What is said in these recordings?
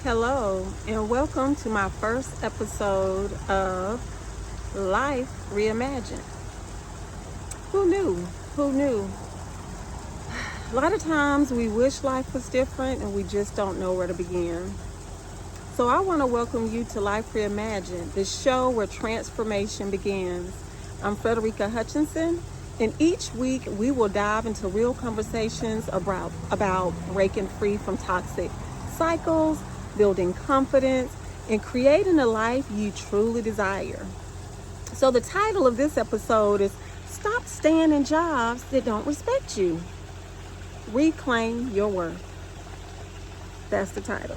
Hello, and welcome to my first episode of Life Reimagined. Who knew? Who knew? A lot of times we wish life was different and we just don't know where to begin. So I want to welcome you to Life Reimagined, the show where transformation begins. I'm Frederica Hutchinson, and each week we will dive into real conversations about breaking free from toxic cycles, building confidence, and creating a life you truly desire. So the title of this episode is Stop Staying in Jobs That Don't Respect You. Reclaim Your Worth. That's the title.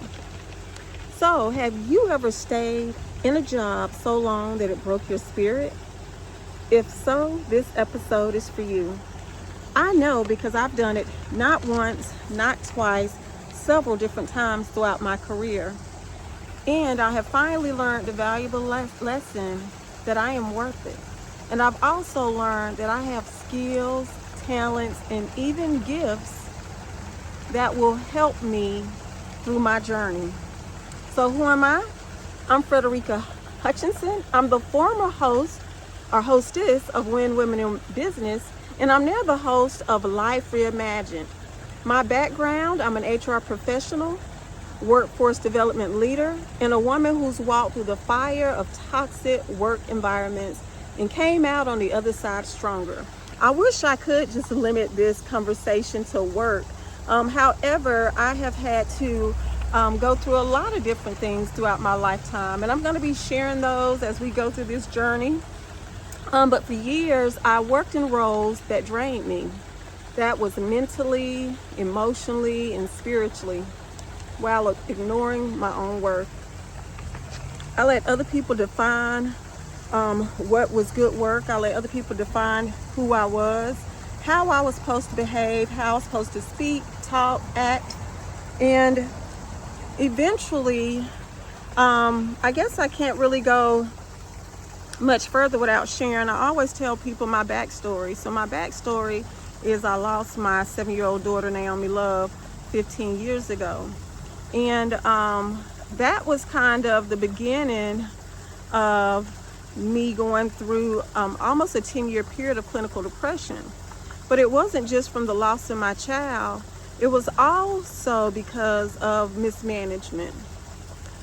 So have you ever stayed in a job so long that it broke your spirit? If so, this episode is for you. I know because I've done it not once, not twice, several different times throughout my career. And I have finally learned the valuable lesson that I am worth it. And I've also learned that I have skills, talents, and even gifts that will help me through my journey. So who am I? I'm Frederica Hutchinson. I'm the former host or hostess of When Women in Business, and I'm now the host of Life Reimagined. My background, I'm an HR professional, workforce development leader, and a woman who's walked through the fire of toxic work environments and came out on the other side stronger. I wish I could just limit this conversation to work. However, I have had to go through a lot of different things throughout my lifetime, and I'm going to be sharing those as we go through this journey. But for years, I worked in roles that drained me. That was mentally, emotionally, and spiritually, while ignoring my own worth. I let other people define what was good work. I let other people define who I was, how I was supposed to behave, how I was supposed to speak, talk, act. And eventually, I guess I can't really go much further without sharing. I always tell people my backstory. So my backstory is I lost my 7-year-old daughter, Naomi Love, 15 years ago. And that was kind of the beginning of me going through almost a 10-year period of clinical depression. But it wasn't just from the loss of my child. It was also because of mismanagement.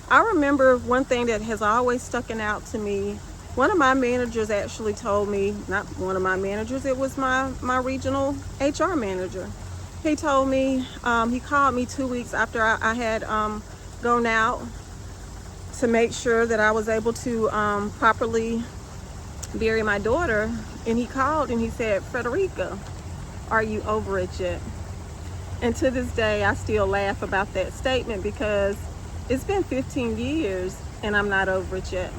I remember one thing that has always stuck out to me. One of my managers actually told me, not one of my managers, it was my regional HR manager. He told me, he called me 2 weeks after I had gone out to make sure that I was able to properly bury my daughter. And he called and he said, "Frederica, are you over it yet?" And to this day, I still laugh about that statement because it's been 15 years and I'm not over it yet.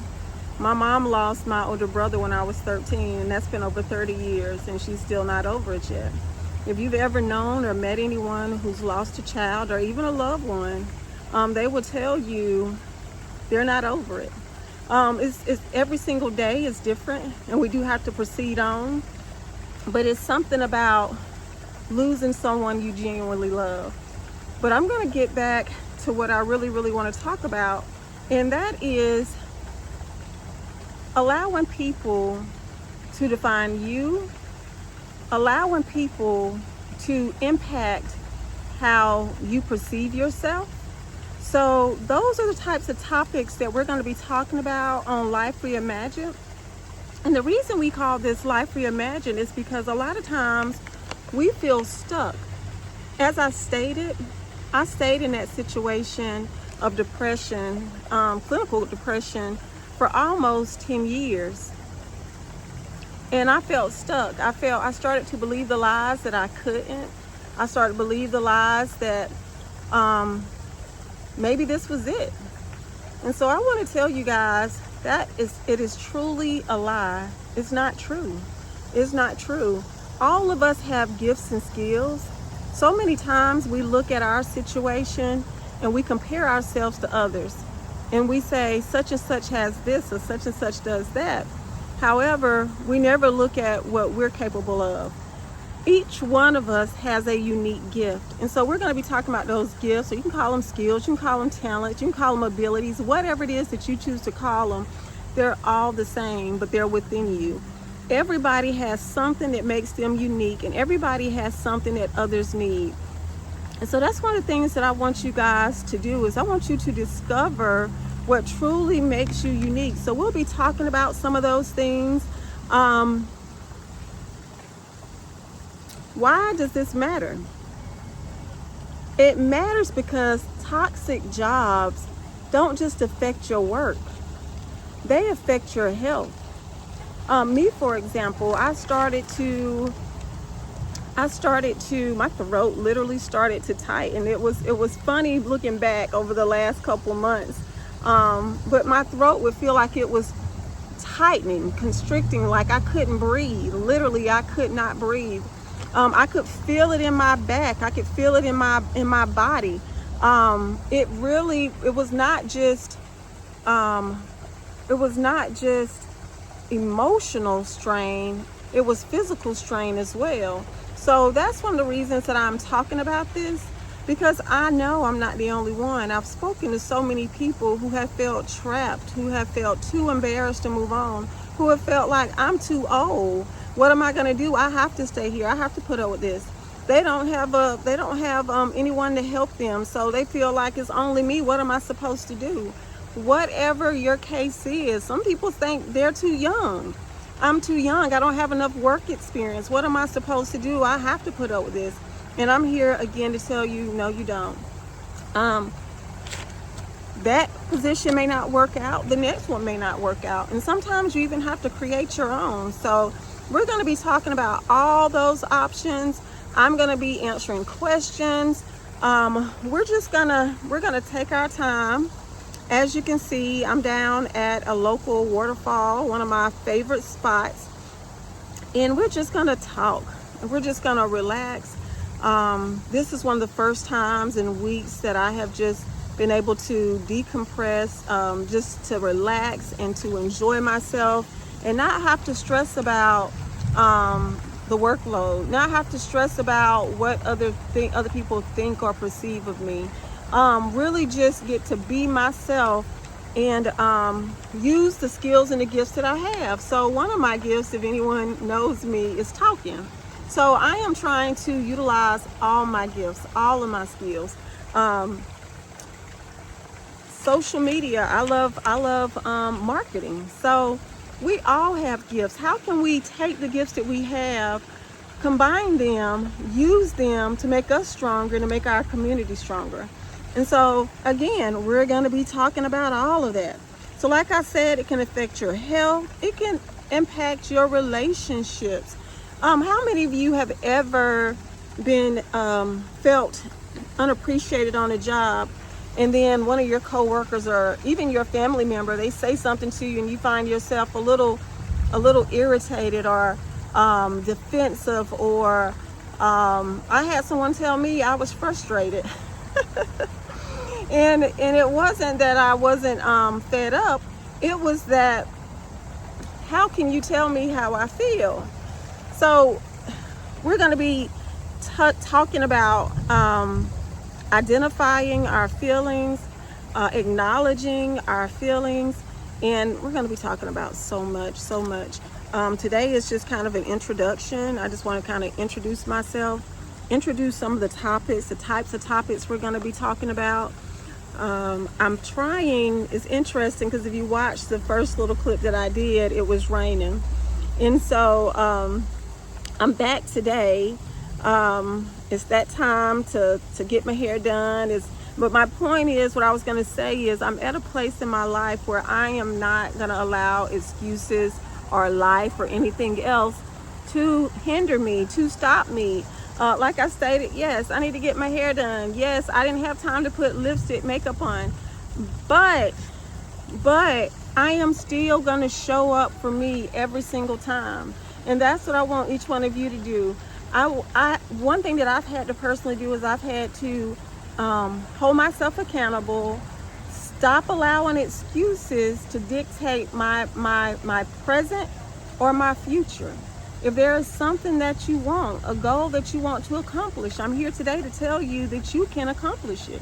My mom lost my older brother when I was 13, and that's been over 30 years, and she's still not over it yet. If you've ever known or met anyone who's lost a child or even a loved one, they will tell you they're not over it. It's every single day is different, and we do have to proceed on, but it's something about losing someone you genuinely love. But I'm going to get back to what I really want to talk about, and that is allowing people to define you, allowing people to impact how you perceive yourself. So those are the types of topics that we're going to be talking about on Life Reimagined. And the reason we call this Life Reimagined is because a lot of times we feel stuck. As I stayed in that situation of depression, clinical depression, for almost 10 years. And I felt stuck. I started to believe the lies that I couldn't. I started to believe the lies that maybe this was it. And so I want to tell you guys that it is truly a lie. It's not true. It's not true. All of us have gifts and skills. So many times we look at our situation and we compare ourselves to others. And we say such and such has this or such and such does that. However, we never look at what we're capable of. Each one of us has a unique gift. And so we're going to be talking about those gifts. So you can call them skills, you can call them talents, you can call them abilities, whatever it is that you choose to call them. They're all the same, but they're within you. Everybody has something that makes them unique, and everybody has something that others need. And so that's one of the things that I want you guys to do, is I want you to discover what truly makes you unique. So we'll be talking about some of those things. Why does this matter? It matters because toxic jobs don't just affect your work, they affect your health. Me, for example, I started to, my throat literally started to tighten. It was funny looking back over the last couple months. But my throat would feel like it was tightening, constricting, like I couldn't breathe. Literally, I could not breathe. I could feel it in my back. I could feel it in my body. It was not just emotional strain, it was physical strain as well. So that's one of the reasons that I'm talking about this, because I know I'm not the only one. I've spoken to so many people who have felt trapped, who have felt too embarrassed to move on, who have felt like I'm too old. What am I going to do? I have to stay here. I have to put up with this. They don't have anyone to help them, so they feel like it's only me. What am I supposed to do? Whatever your case is, some people think they're too young. I'm too young. I don't have enough work experience. What am I supposed to do? I have to put up with this. And I'm here again to tell you, no, you don't. That position may not work out. The next one may not work out. And sometimes you even have to create your own. So we're going to be talking about all those options. I'm going to be answering questions. We're going to take our time. As you can see, I'm down at a local waterfall, one of my favorite spots, and we're just going to talk. We're just going to relax. This is one of the first times in weeks that I have just been able to decompress, just to relax and to enjoy myself and not have to stress about the workload, not have to stress about what other people think or perceive of me. Really just get to be myself and use the skills and the gifts that I have. So one of my gifts, if anyone knows me, is talking. So I am trying to utilize all my gifts, all of my skills. Social media, I love marketing. So we all have gifts. How can we take the gifts that we have, combine them, use them to make us stronger, to make our community stronger? And so, again, we're going to be talking about all of that. So like I said, it can affect your health. It can impact your relationships. How many of you have ever been felt unappreciated on a job, and then one of your coworkers or even your family member, they say something to you and you find yourself a little irritated or defensive, or I had someone tell me I was frustrated. And it wasn't that I wasn't fed up. It was that, how can you tell me how I feel? So we're going to be talking about identifying our feelings, acknowledging our feelings, and we're going to be talking about so much. Today is just kind of an introduction. I just want to kind of introduce myself, introduce some of the topics, the types of topics we're going to be talking about. I'm trying, it's interesting because if you watch the first little clip that I did, it was raining. And so I'm back today. It's that time to get my hair done. But my point is, what I was going to say is, I'm at a place in my life where I am not going to allow excuses or life or anything else to hinder me, to stop me. Like I stated, yes, I need to get my hair done. Yes, I didn't have time to put lipstick, makeup on. But I am still going to show up for me every single time. And that's what I want each one of you to do. One thing that I've had to personally do is I've had to hold myself accountable, stop allowing excuses to dictate my present or my future. If there is something that you want, a goal that you want to accomplish, I'm here today to tell you that you can accomplish it.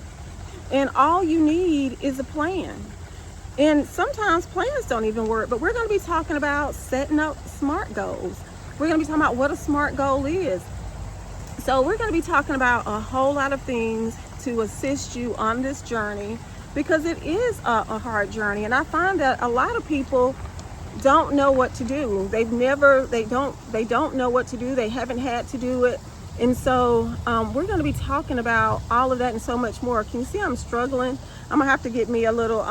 And all you need is a plan. And sometimes plans don't even work, but we're going to be talking about setting up SMART goals. We're going to be talking about what a SMART goal is. So we're going to be talking about a whole lot of things to assist you on this journey, because it is a hard journey. And I find that a lot of people don't know what to do. They don't know what to do. They haven't had to do it. And so we're going to be talking about all of that and so much more. Can you see I'm struggling? I'm gonna have to get me a little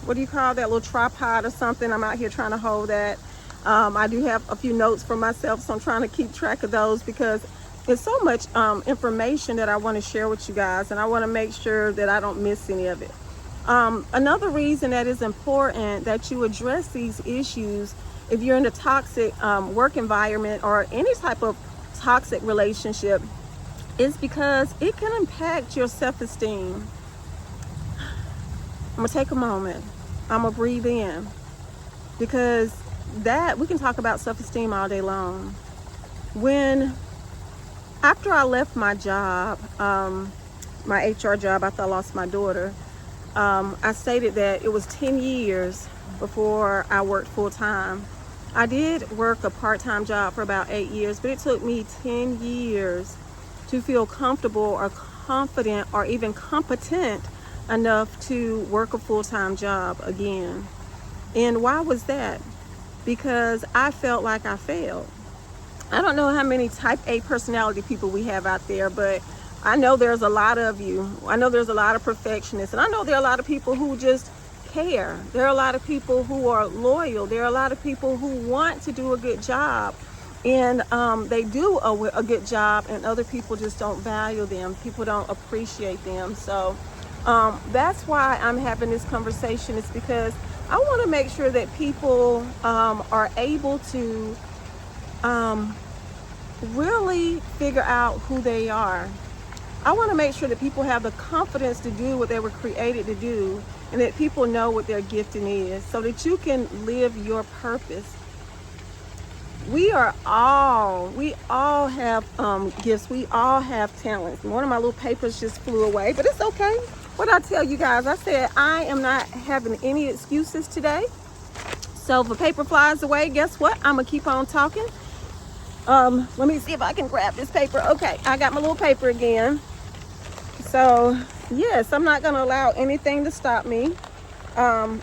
what do you call that, little tripod or something. I'm out here trying to hold that. I do have a few notes for myself, so I'm trying to keep track of those, because there's so much information that I want to share with you guys, and I want to make sure that I don't miss any of it. Another reason that is important that you address these issues if you're in a toxic work environment or any type of toxic relationship is because it can impact your self-esteem. I'm gonna take a moment. I'm gonna breathe in, because that we can talk about self-esteem all day long. After I left my job, my HR job, after I lost my daughter, I stated that it was 10 years before I worked full-time. I did work a part-time job for about 8 years, but it took me 10 years to feel comfortable or confident or even competent enough to work a full-time job again. And why was that? Because I felt like I failed. I don't know how many type A personality people we have out there, but I know there's a lot of you. I know there's a lot of perfectionists, and I know there are a lot of people who just care. There are a lot of people who are loyal. There are a lot of people who want to do a good job, and they do a good job, and other people just don't value them. People don't appreciate them. So that's why I'm having this conversation. It's because I want to make sure that people are able to really figure out who they are. I want to make sure that people have the confidence to do what they were created to do, and that people know what their gifting is, so that you can live your purpose. We all have gifts. We all have talents. One of my little papers just flew away, but it's okay. What I tell you guys, I said I am not having any excuses today. So if a paper flies away, guess what? I'm gonna keep on talking. Let me see if I can grab this paper. Okay, I got my little paper again. So yes, I'm not gonna allow anything to stop me. So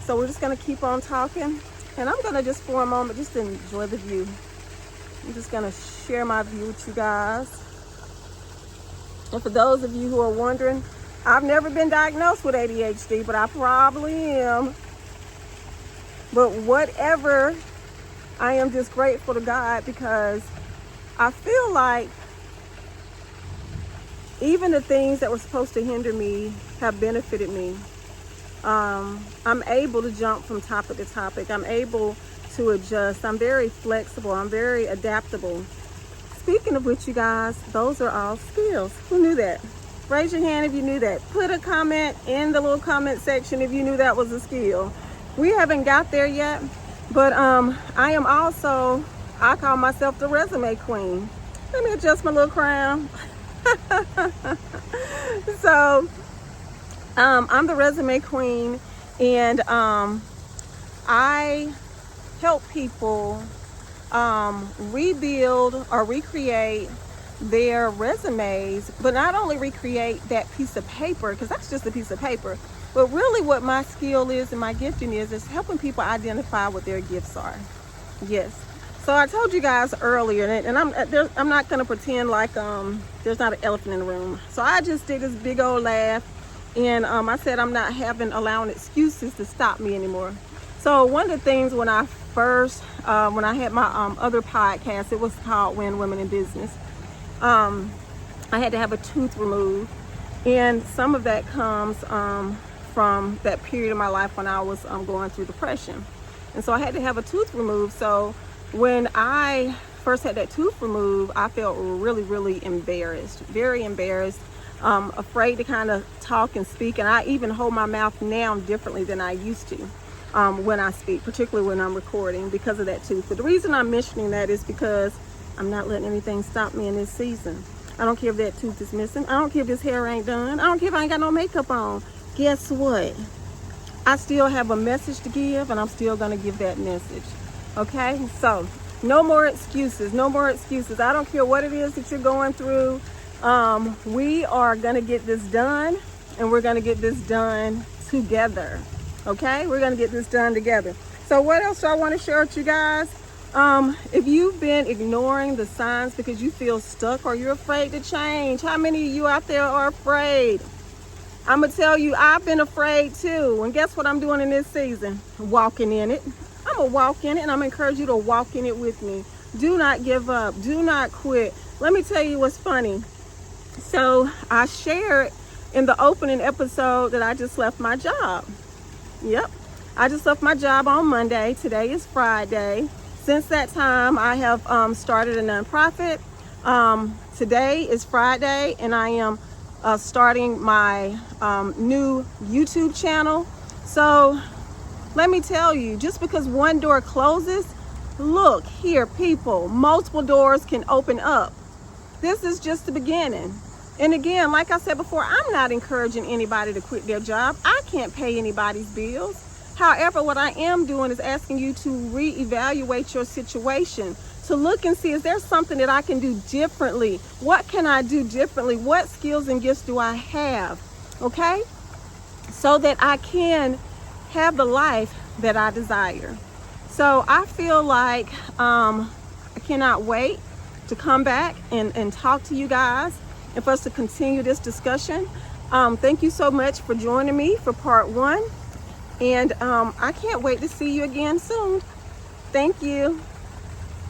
we're just gonna keep on talking, and I'm gonna just for a moment just enjoy the view. I'm just gonna share my view with you guys. And for those of you who are wondering, I've never been diagnosed with ADHD, but I probably am. But whatever, I am just grateful to God, because I feel like even the things that were supposed to hinder me have benefited me. I'm able to jump from topic to topic. I'm able to adjust. I'm very flexible. I'm very adaptable. Speaking of which, you guys, those are all skills. Who knew that? Raise your hand if you knew that. Put a comment in the little comment section if you knew that was a skill. We haven't got there yet, but I am also, I call myself the resume queen. Let me adjust my little crown. So I'm the resume queen, and I help people rebuild or recreate their resumes, but not only recreate that piece of paper, because that's just a piece of paper, but really what my skill is and my gifting is helping people identify what their gifts are. Yes. So I told you guys earlier, and I'm not going to pretend like there's not an elephant in the room. So I just did this big old laugh, and I said I'm not allowing excuses to stop me anymore. So one of the things when I first, when I had my other podcast, it was called Win Women in Business. I had to have a tooth removed, and some of that comes from that period of my life when I was going through depression. And so I had to have a tooth removed. So when I first had that tooth removed, I felt really, really embarrassed, very embarrassed, afraid to kind of talk and speak. And I even hold my mouth now differently than I used to. when I speak, particularly when I'm recording, because of that tooth. But the reason I'm mentioning that is because I'm not letting anything stop me in this season. I don't care if that tooth is missing. I don't care if this hair ain't done. I don't care if I ain't got no makeup on. Guess what? I still have a message to give, and I'm still going to give that message. Okay? So, no more excuses. No more excuses. I don't care what it is that you're going through. We are going to get this done, and we're going to get this done together. Okay? We're going to get this done together. So, what else do I want to share with you guys? If you've been ignoring the signs because you feel stuck or you're afraid to change, how many of you out there are afraid? I'm going to tell you, I've been afraid too. And guess what I'm doing in this season? Walking in it. I'm going to walk in it, and I'm going to encourage you to walk in it with me. Do not give up. Do not quit. Let me tell you what's funny. So I shared in the opening episode that I just left my job. Yep. I just left my job on Monday. Today is Friday. Since that time, I have started a nonprofit. Today is Friday, and I am starting my new YouTube channel. So let me tell you, just because one door closes, look here, people, multiple doors can open up. This is just the beginning. And again, like I said before, I'm not encouraging anybody to quit their job. I can't pay anybody's bills. However, what I am doing is asking you to reevaluate your situation, to look and see, is there something that I can do differently? What can I do differently? What skills and gifts do I have? Okay? So that I can have the life that I desire. So I feel like I cannot wait to come back and talk to you guys and for us to continue this discussion. Thank you so much for joining me for part 1. And I can't wait to see you again soon. Thank you.